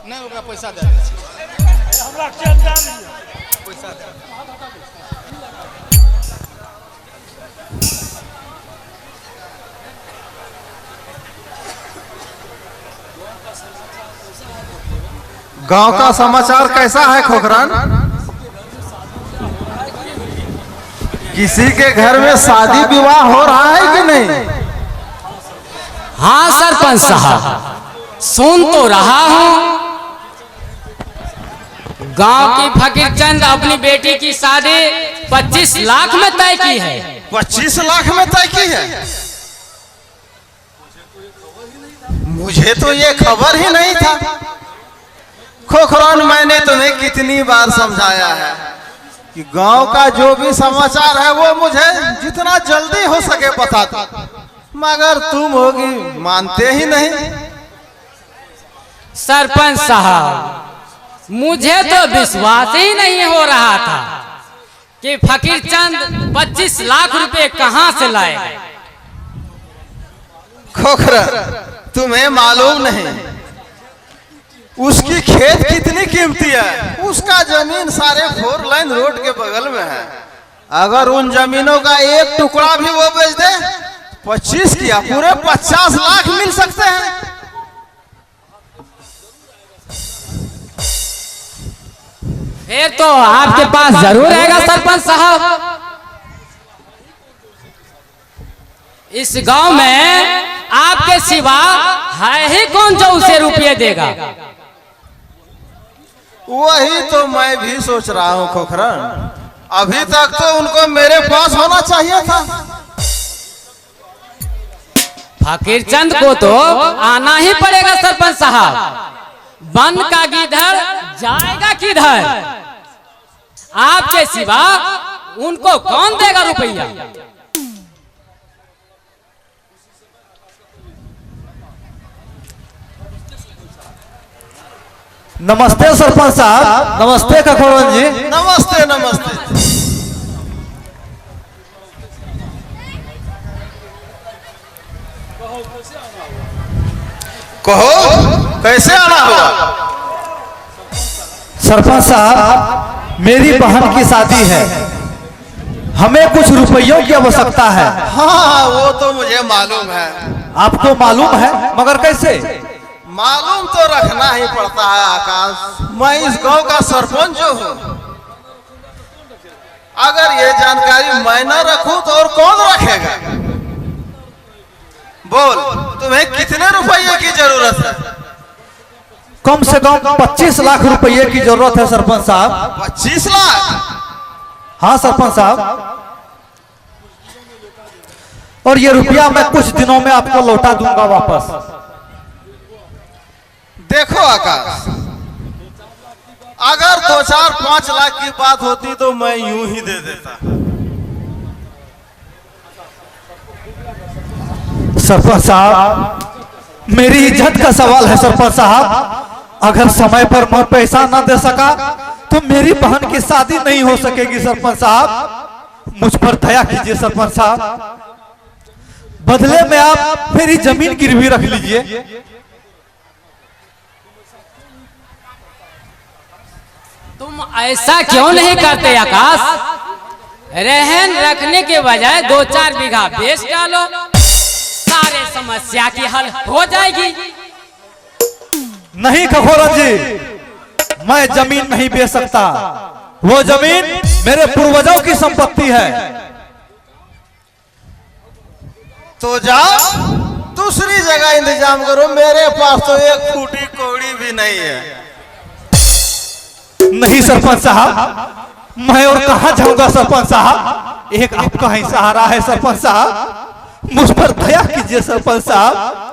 नहीं ओकरा पैसा दे हमरा पैसा दे। गांव का समाचार कैसा है खोखरान? किसी के घर में शादी विवाह हो रहा है कि नहीं? हाँ सरपंच साहब, सुन तो रहा हूँ। गांव की फकीर चंद अपनी बेटी की शादी 25 लाख में तय की है। 25 लाख में तय की है? मुझे तो ये खबर ही नहीं था। खोखरान, मैंने तुम्हें कितनी बार समझाया है कि गांव का जो भी समाचार है वो मुझे जितना जल्दी हो सके बता दो, मगर तुम होगी मानते ही नहीं। सरपंच साहब, मुझे तो विश्वास ही नहीं हो रहा था कि फकीर चंद 25 लाख रुपए कहां से लाए। खोखरान, तुम्हें मालूम नहीं उसकी खेत कितनी कीमती है। उसका जमीन सारे 4 लाइन रोड के बगल में है। अगर उन जमीनों का एक टुकड़ा भी वो बेच दे, 25 किया पूरे 50 लाख मिल सकते हैं। फिर तो आपके पास जरूर रहेगा सरपंच साहब। इस गांव में आपके सिवा है ही कौन जो उसे रुपये देगा। वही तो मैं भी सोच रहा हूँ खोखरान। अभी तक तो उनको मेरे पास होना चाहिए था। फकीर चंद को तो आना ही पड़ेगा सरपंच साहब। वन का गिधड़ जाएगा किधर। आपके सिवा उनको कौन देगा रुपया। नमस्ते सरपंच साहब। नमस्ते खोखरान जी। नमस्ते नमस्ते। कहो कैसे आना हुआ? सरपंच साहब, मेरी बहन की शादी है, हमें कुछ रुपयों की आवश्यकता है। हाँ, वो तो मुझे मालूम है। आपको मालूम है, मगर कैसे? मालूम तो रखना ही पड़ता है आकाश। मैं इस गांव का सरपंच हूँ। अगर ये जानकारी मैं न रखूं तो और कौन रखेगा? बोल, तुम्हें कितने रुपये की जरूरत है? कम से कम 25 लाख रुपये की जरूरत है सरपंच साहब। 25 लाख? हाँ सरपंच साहब, और ये रुपया मैं कुछ दिनों में आपको लौटा दूंगा वापस। देखो आकाश, अगर 2-4-5 लाख की बात होती तो मैं यूं ही दे देता। सरपंच साहब, मेरी इज्जत का सवाल है सरपंच साहब। अगर समय पर मैं पैसा ना दे सका तो मेरी बहन की शादी नहीं हो सकेगी। सरपंच साहब, मुझ पर दया कीजिए सरपंच साहब। बदले में आप मेरी जमीन गिरवी रख लीजिए। तुम ऐसा क्यों नहीं करते आकाश। रहन रखने के बजाय 2-4 बीघा बेच डालो, सारे समस्या की हल हो जाएगी। नहीं खोखरान जी, मैं जमीन नहीं बेच सकता। वो जमीन मेरे पूर्वजों की संपत्ति है। तो जाओ दूसरी जगह इंतजाम करो। मेरे पास तो एक फूटी कौड़ी भी नहीं है। नहीं सरपंच साहब, मैं और कहां जाऊंगा सरपंच साहब। एक आपका ही सहारा है सरपंच साहब, मुझ पर दया कीजिए सरपंच साहब।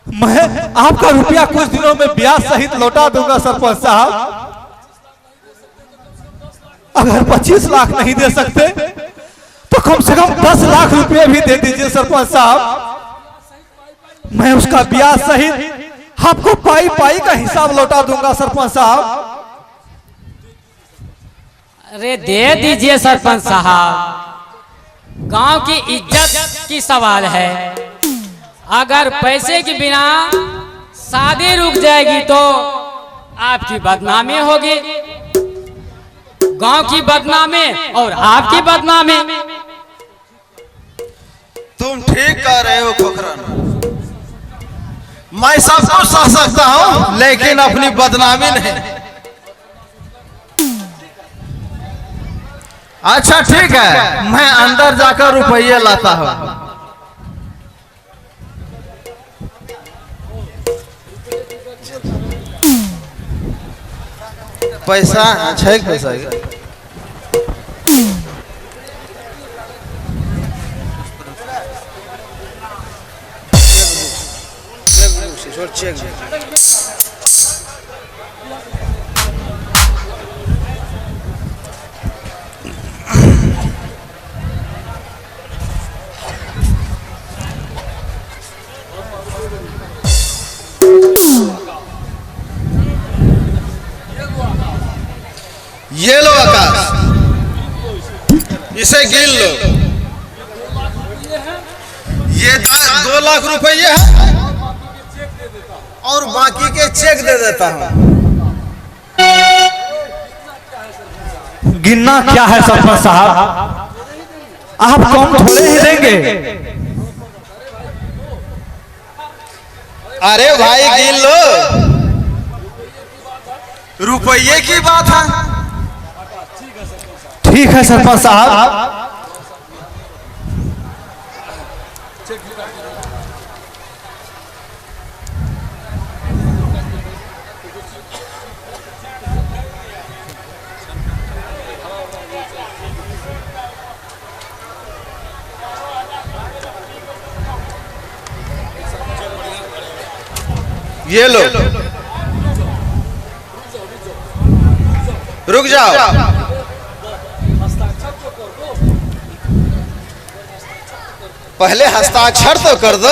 मैं आपका रुपया कुछ दिनों में ब्याज सहित लौटा दूंगा सरपंच साहब। अगर 25 लाख नहीं दे सकते तो कम से कम 10 लाख रुपए भी दे दीजिए सरपंच साहब। मैं उसका ब्याज सहित आपको पाई पाई का हिसाब लौटा दूंगा सरपंच साहब। अरे दे दीजिए सरपंच साहब, गांव की इज्जत की सवाल है। अगर पैसे के बिना शादी रुक जाएगी तो आपकी बदनामी होगी, गांव की बदनामी और आपकी बदनामी। तुम ठीक कह रहे हो खोखरन, मैं सब कुछ सह सकता हूँ लेकिन अपनी बदनामी नहीं। अच्छा ठीक है, मैं अंदर जाकर रुपये लाता हूँ। पैसा छै पैसा ये लो आकाश, इसे गिन लो। ये 2 लाख रुपए है और बाकी के चेक दे देता हूँ। गिनना क्या है सरपंच साहब, आप कम थोड़े ही देंगे। अरे भाई गिन लो, रुपये की बात है। ठीक है सरपंच साहब। ये लो, रुक जाओ। पहले हस्ताक्षर तो कर दो।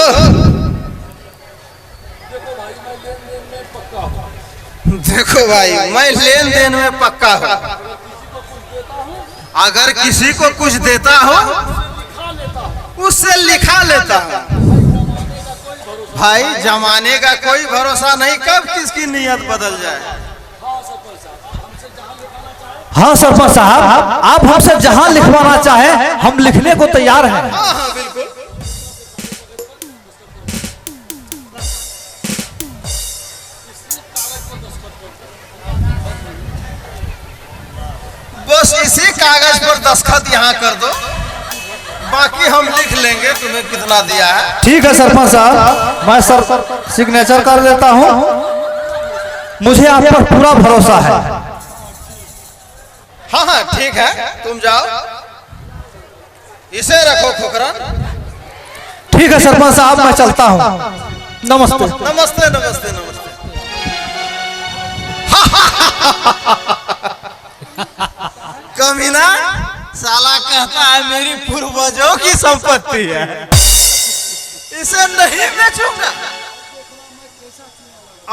देखो भाई, मैं लेन देन में पक्का हूँ। अगर किसी को कुछ देता हो उससे लिखा लेता हूँ। भाई जमाने का कोई भरोसा नहीं, कब किसकी नीयत बदल जाए। हाँ सरपंच साहब, आप हमसे जहां लिखवाना चाहे हम लिखने को तैयार हैं। हाँ हाँ बिल्कुल। बस इसी कागज पर दस्तखत यहाँ कर दो, बाकी हम लिख लेंगे तुम्हें कितना दिया है। ठीक है सरपंच साहब, मैं सर सिग्नेचर कर देता हूँ। मुझे आप पर पूरा भरोसा है। हाँ हाँ ठीक है, तुम जाओ, इसे रखो खोखरन। ठीक है सरपंच साहब, मैं चलता हूँ। नमस्ते। नमस्ते नमस्ते नमस्ते। कमीना साला कहता है मेरी पूर्वजों की संपत्ति है, इसे नहीं बेचूंगा।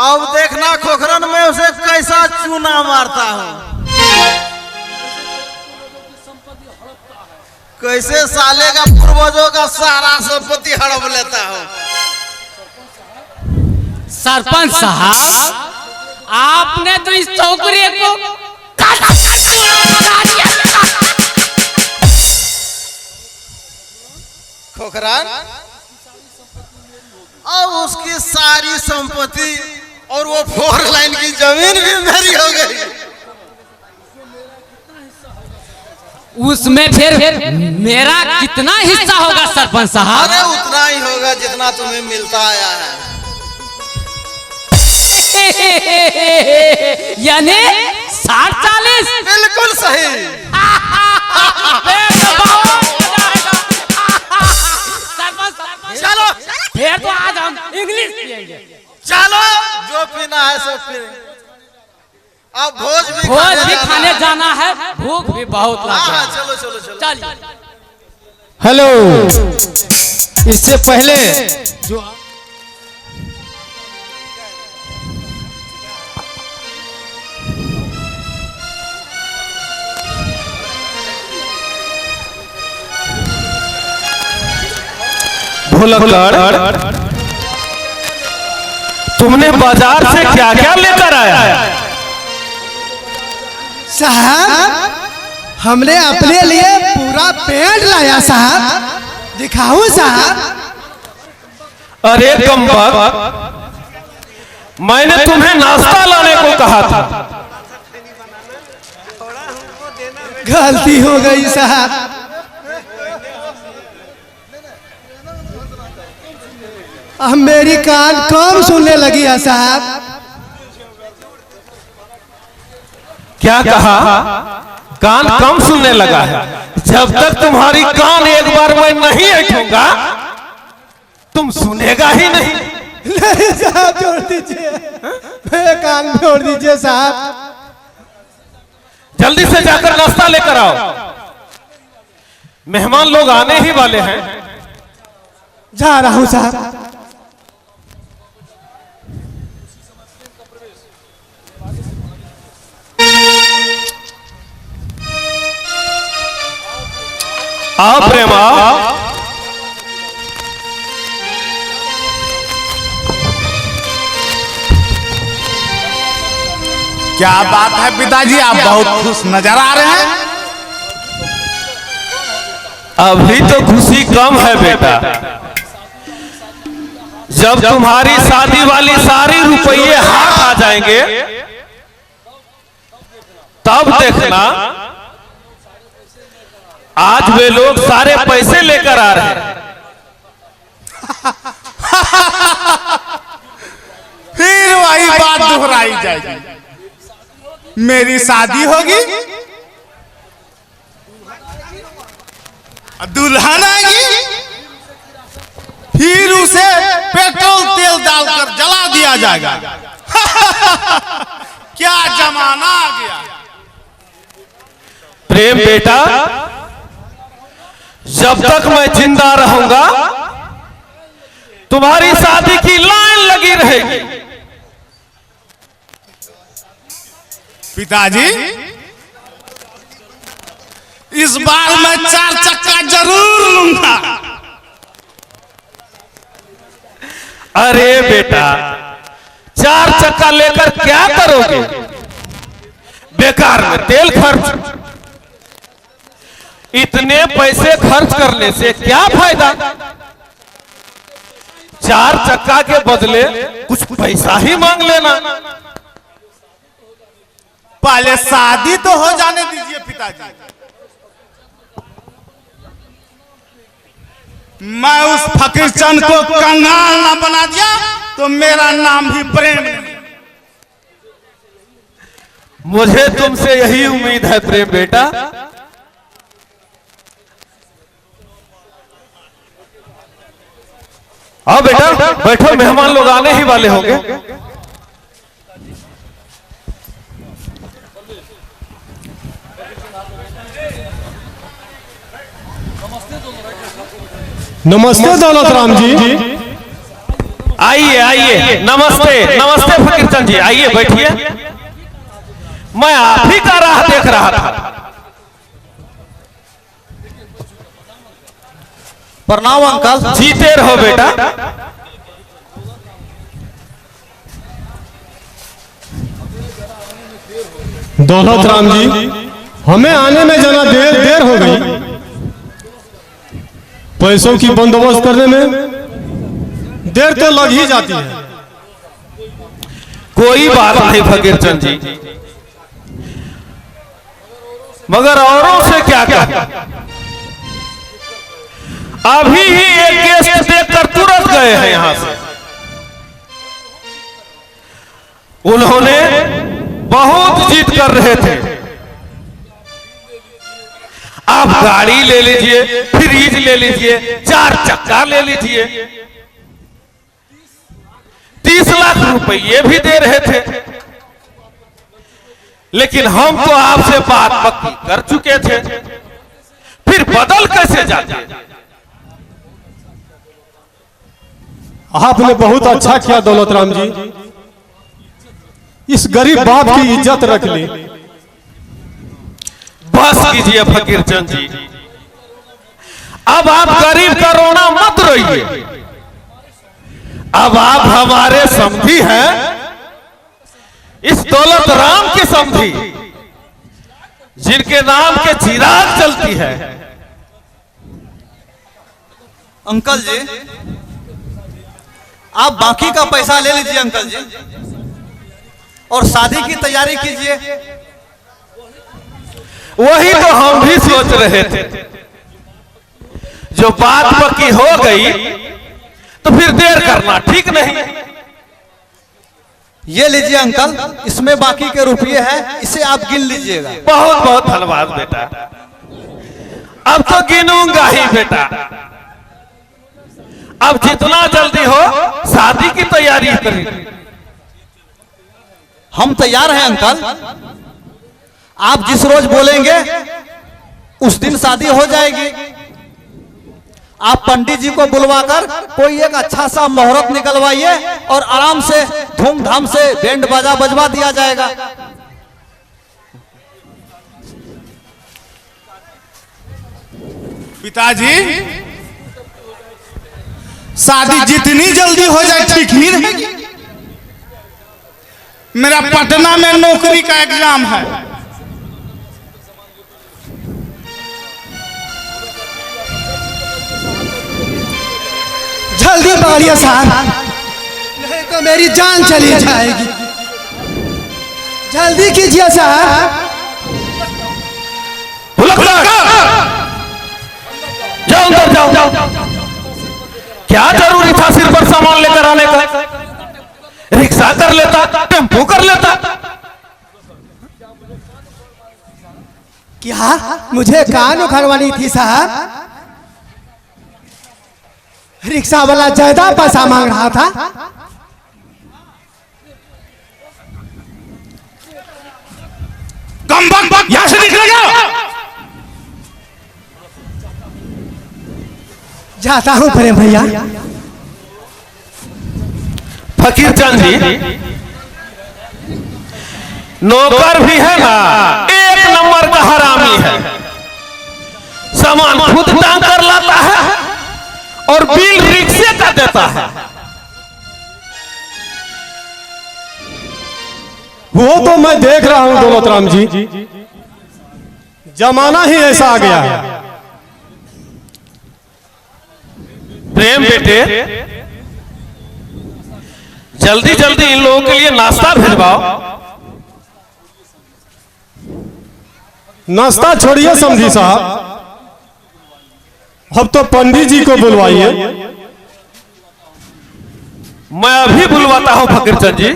अब देखना खोखरन में उसे कैसा चूना मारता हूँ, कैसे साले का पूर्वजों का सारा संपत्ति हड़प लेता हूँ। सरपंच साहब, आपने तो इस चौकरी को खोखरान, अब उसकी सारी संपत्ति और वो 4 लाइन की जमीन भी मेरी हो गई। उसमें फिर मेरा कितना हिस्सा होगा सरपंच साहब? अरे उतना ही होगा जितना तुम्हें मिलता आया है। यानी 60-40? बिल्कुल सही। चलो फिर तो आज हम इंग्लिश पिएंगे। चलो जो पीना है सब पीएंगे। अब भोज भी खाने जाना है, भूख भी बहुत लगा। हाँ चलो चलो चलो चलिए। हेलो, इससे पहले जो भुलक्कड़ तुमने बाजार से क्या क्या लेकर आया? साहब हमने अपने लिए पूरा पेड़ लाया साहब, दिखाऊं साहब? अरे कमबख्त, मैंने तुम्हें नाश्ता लाने को कहा था। गलती हो गई साहब। अब मेरी कान कम सुनने लगी है साहब। क्या कहा? कान कम सुनने लगा है? जब तक तुम्हारी कान एक बार मैं नहीं ऐठूंगा तुम सुनेगा ही नहीं। नहीं साहब छोड़ दीजिए, मेरे कान छोड़ दीजिए साहब। जल्दी से जाकर नाश्ता लेकर आओ, मेहमान लोग आने ही वाले हैं। जा रहा हूं साहब। आओ प्रेमा, क्या बात है पिताजी, आप बहुत खुश नजर आ रहे हैं। अभी तो खुशी कम है बेटा, जब तुम्हारी शादी वाली सारी रुपये हाथ आ जाएंगे तब देखना। आज वे लोग सारे पैसे लेकर आ रहे हैं। फिर वही बात दोहराई जाएगी, मेरी शादी होगी, दुल्हन आएगी, फिर उसे पेट्रोल तेल डालकर जला दिया जाएगा। क्या जमाना आ गया। प्रेम बेटा, जब तक मैं जिंदा रहूंगा तुम्हारी शादी की लाइन लगी रहेगी। पिताजी इस बार मैं 4 चक्का जरूर लूंगा। अरे बेटा, 4 चक्का लेकर क्या करोगे? बेकार में तेल खर्च। इतने पैसे खर्च करने से क्या फायदा? 4 चक्का के बदले कुछ पैसा ही मांग लेना। पहले शादी तो हो जाने दीजिए पिताजी। मैं उस फकीर चंद को कंगाल ना बना दिया तो मेरा नाम भी प्रेम नहीं। मुझे तुमसे यही उम्मीद है प्रेम बेटा। आओ बेटा बैठो, मेहमान लोग आने ही वाले होंगे। नमस्ते दौलत राम जी। आइए आइए, नमस्ते नमस्ते फकीर चंद जी, आइए बैठिए। मैं आप ही का राह देख रहा था। प्रणाम अंकल। जीते रहो बेटा। दौलत राम जी, हमें आने में जना देर हो गई। पैसों की बंदोबस्त करने में देर तो लग ही जाती है। कोई बात नहीं फकीर चंद जी, मगर औरों से क्या कहना। अभी ही एक गेस्ट देखकर तुरंत गए हैं यहां से। उन्होंने बहुत जिद कर रहे थे, आप गाड़ी ले लीजिए, फ्रिज ले लीजिए, 4 चक्का ले लीजिए। 30 लाख रुपये भी दे रहे थे, लेकिन हम तो आपसे बात पक्की कर चुके थे, फिर बदल कैसे जाते? आपने बहुत अच्छा किया दौलत राम जी, इस गरीब बाप की इज्जत रख ली। बस कीजिए फकीर चंद जी, अब आप गरीब का रोना मत रोइए। अब आप हमारे समधी हैं, इस दौलत राम के समधी, जिनके नाम के चिराग चलती है। अंकल जी, आप बाकी का पैसा ले लीजिए अंकल जी, और शादी की तैयारी कीजिए। वही तो हम भी सोच रहे थे, जो बात पक्की हो गई तो फिर देर करना ठीक नहीं। ये लीजिए अंकल, इसमें बाकी के रुपये हैं, इसे आप गिन लीजिएगा। बहुत बहुत धन्यवाद बेटा, अब तो गिनूंगा ही बेटा। अब जितना जल्दी हो शादी की तैयारी करें। हम तैयार हैं अंकल, आप जिस रोज बोलेंगे उस दिन शादी हो जाएगी। आप पंडित जी को बुलवाकर कोई एक अच्छा सा मुहूर्त निकलवाइए और आराम से धूमधाम से बैंड बाजा बजवा दिया जाएगा। पिताजी, शादी जितनी जल्दी हो जाए ठीक ही रहेगी। मेरा पटना में नौकरी का एग्जाम है। जल्दी पकड़िए साहब, नहीं तो मेरी जान चली जाएगी। जल्दी कीजिए साहब। जाओ अंदर जाओ। क्या जरूरी था सिर पर सामान लेकर आने का? रिक्शा कर लेता, टेम्पो कर लेता। क्या मुझे कान उखड़वानी थी साहब? रिक्शा वाला ज्यादा पैसा मांग रहा था। कम बक यहां से निकलेगा। जाता हूं प्रेम भैया। फकीर चंद जी, नौकर भी है ना, एक नंबर का हरामी है। सामान खुद टांग कर लाता है और बिल रिक्शे का देता है। वो तो मैं देख रहा हूं दौलत राम जी, जमाना ही ऐसा आ गया है। प्रेम बेटे, जल्दी जल्दी इन लोगों के लिए नाश्ता भिजवाओ। नाश्ता छोड़िए समधी साहब, अब तो पंडित जी को बुलवाइए। मैं अभी बुलवाता हूं फकीर चंद जी।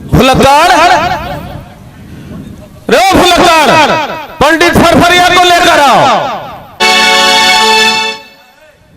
भुलक्कार, रे भुलक्कार, पंडित फरफरिया को ले